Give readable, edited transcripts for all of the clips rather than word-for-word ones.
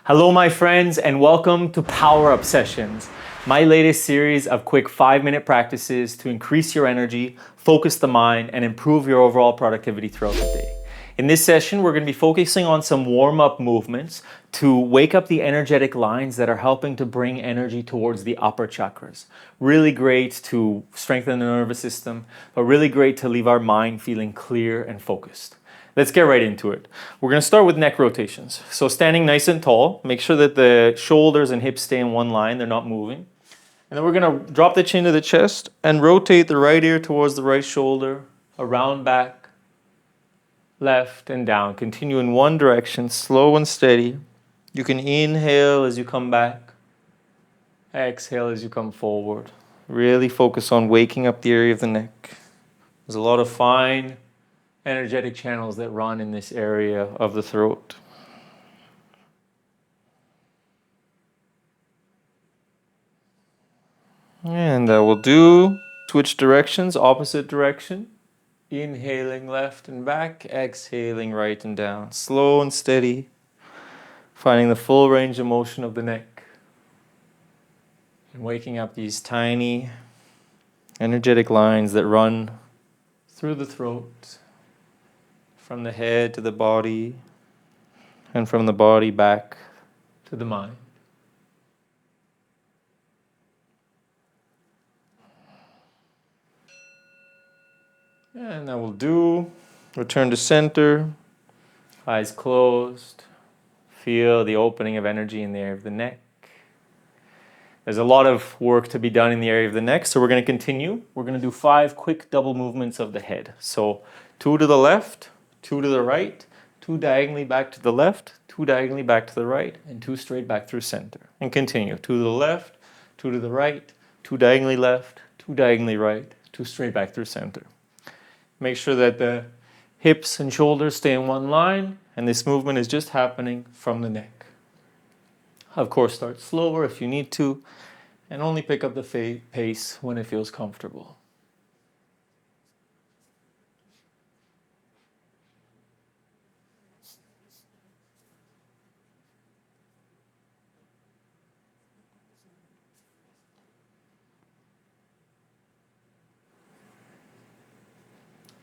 Hello, my friends, and welcome to Power Up Sessions, my latest series of quick 5-minute practices to increase your energy, focus the mind, and improve your overall productivity throughout the day. In this session, we're going to be focusing on some warm-up movements to wake up the energetic lines that are helping to bring energy towards the upper chakras. Really great to strengthen the nervous system, but really great to leave our mind feeling clear and focused. Let's get right into it. We're going to start with neck rotations. So standing nice and tall, make sure that the shoulders and hips stay in one line, they're not moving. And then we're going to drop the chin to the chest and rotate the right ear towards the right shoulder, around back, left and down. Continue in one direction, slow and steady. You can inhale as you come back, exhale as you come forward. Really focus on waking up the area of the neck. There's a lot of fine energetic channels that run in this area of the throat. And we'll do switch directions, opposite direction. Inhaling left and back, exhaling right and down. Slow and steady, finding the full range of motion of the neck. And waking up these tiny energetic lines that run through the throat, from the head to the body, and from the body back to the mind. And that will do. Return to center, eyes closed. Feel the opening of energy in the area of the neck. There's a lot of work to be done in the area of the neck, so we're going to continue. We're going to do 5 quick double movements of the head. So 2 to the left, 2 to the right, 2 diagonally back to the left, 2 diagonally back to the right, and 2 straight back through center. And continue. 2 to the left, 2 to the right, 2 diagonally left, 2 diagonally right, 2 straight back through center. Make sure that the hips and shoulders stay in one line, and this movement is just happening from the neck. Of course, start slower if you need to, and only pick up the pace when it feels comfortable.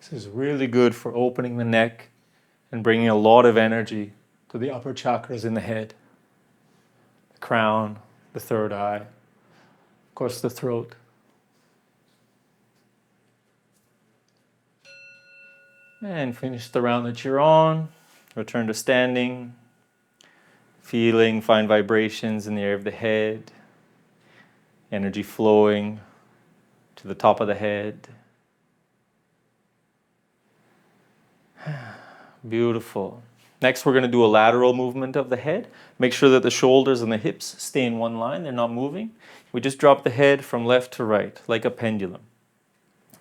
This is really good for opening the neck and bringing a lot of energy to the upper chakras in the head. The crown, the third eye, of course the throat. And finish the round that you're on. Return to standing. Feeling fine vibrations in the area of the head. Energy flowing to the top of the head. Beautiful. Next, we're going to do a lateral movement of the head. Make sure that the shoulders and the hips stay in one line. They're not moving. We just drop the head from left to right, like a pendulum.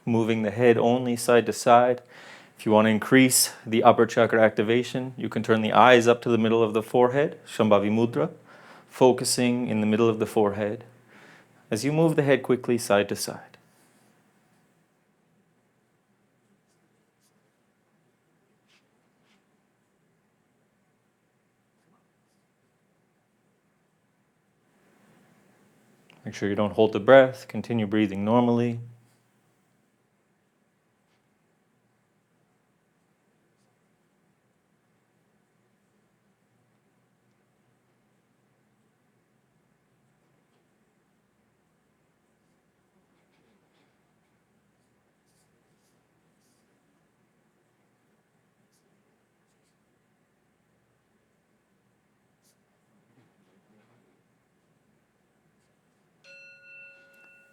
Moving the head only side to side. If you want to increase the upper chakra activation, you can turn the eyes up to the middle of the forehead, Shambhavi Mudra, focusing in the middle of the forehead as you move the head quickly side to side. Make sure you don't hold the breath. Continue breathing normally.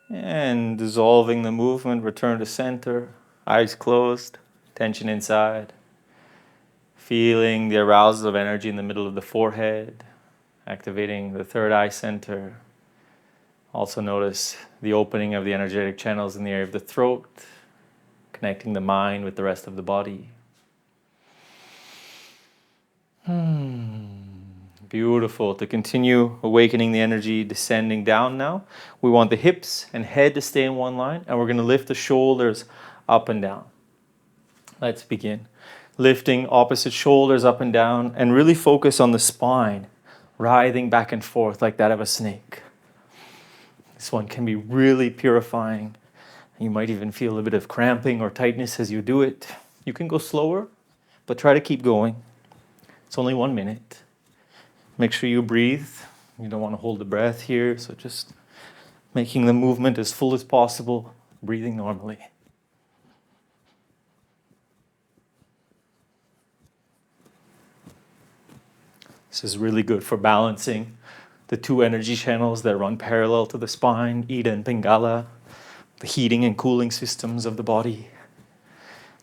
And dissolving the movement, return to center, eyes closed, tension inside. Feeling the arousal of energy in the middle of the forehead, activating the third eye center. Also notice the opening of the energetic channels in the area of the throat, connecting the mind with the rest of the body. Beautiful. To continue awakening the energy, descending down now, we want the hips and head to stay in one line, and we're going to lift the shoulders up and down. Let's begin. Lifting opposite shoulders up and down, and really focus on the spine. writhing back and forth like that of a snake. This one can be really purifying. You might even feel a bit of cramping or tightness as you do it. You can go slower, but try to keep going. It's only 1 minute. Make sure you breathe. You don't want to hold the breath here, so just making the movement as full as possible, breathing normally. This is really good for balancing the two energy channels that run parallel to the spine, Ida and Pingala, the heating and cooling systems of the body,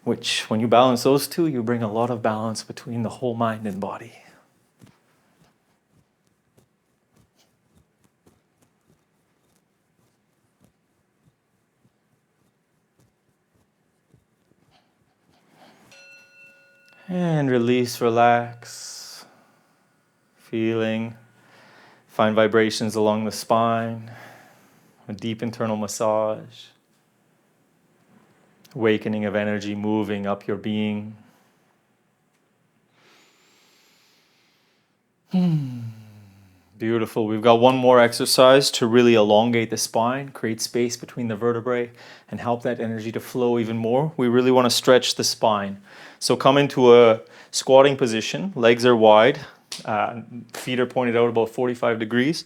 which when you balance those two, you bring a lot of balance between the whole mind and body. And release, relax, feeling, find vibrations along the spine, a deep internal massage, awakening of energy moving up your being. Beautiful. We've got one more exercise to really elongate the spine, create space between the vertebrae, and help that energy to flow even more. We really want to stretch the spine. So come into a squatting position, legs are wide, feet are pointed out about 45 degrees.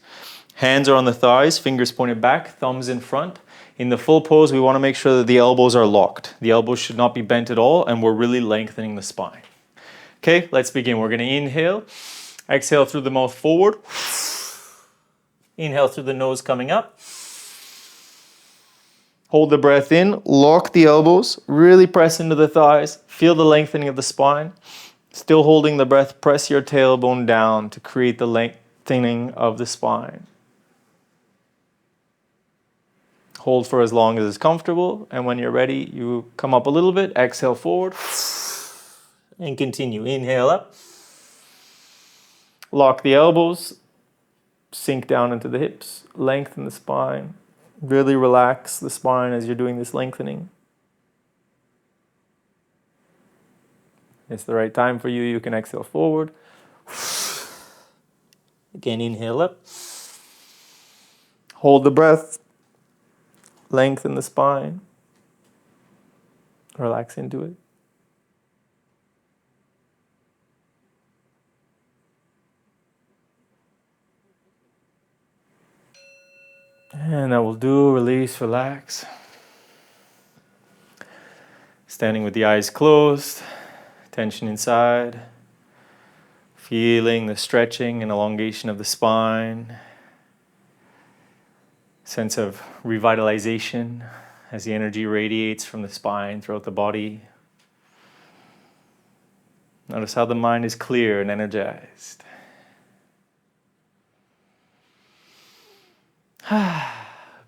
Hands are on the thighs, fingers pointed back, thumbs in front. In the full pose, we want to make sure that the elbows are locked. The elbows should not be bent at all, and we're really lengthening the spine. Okay, let's begin. We're going to inhale. Exhale through the mouth forward. Inhale through the nose coming up. Hold the breath in, lock the elbows, really press into the thighs, feel the lengthening of the spine. Still holding the breath, press your tailbone down to create the lengthening of the spine. Hold for as long as is comfortable, and when you're ready, you come up a little bit, exhale forward, and continue. Inhale up. Lock the elbows, sink down into the hips, lengthen the spine. Really relax the spine as you're doing this lengthening. It's the right time for you. You can exhale forward. Again, inhale up. Hold the breath. Lengthen the spine. Relax into it. And that will do. Release, relax. Standing with the eyes closed, tension inside, feeling the stretching and elongation of the spine, sense of revitalization as the energy radiates from the spine throughout the body. Notice how the mind is clear and energized.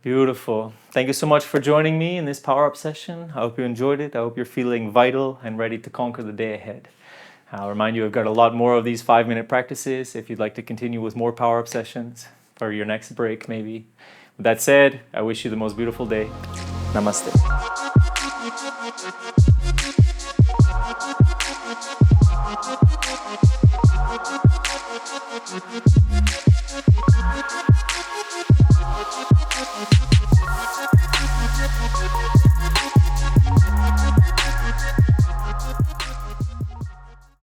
Beautiful. Thank you so much for joining me in this power up session. I hope you enjoyed it. I hope you're feeling vital and ready to conquer the day ahead. I'll remind you I've got a lot more of these 5-minute practices if you'd like to continue with more power up sessions for your next break maybe. With that said, I wish you the most beautiful day. Namaste.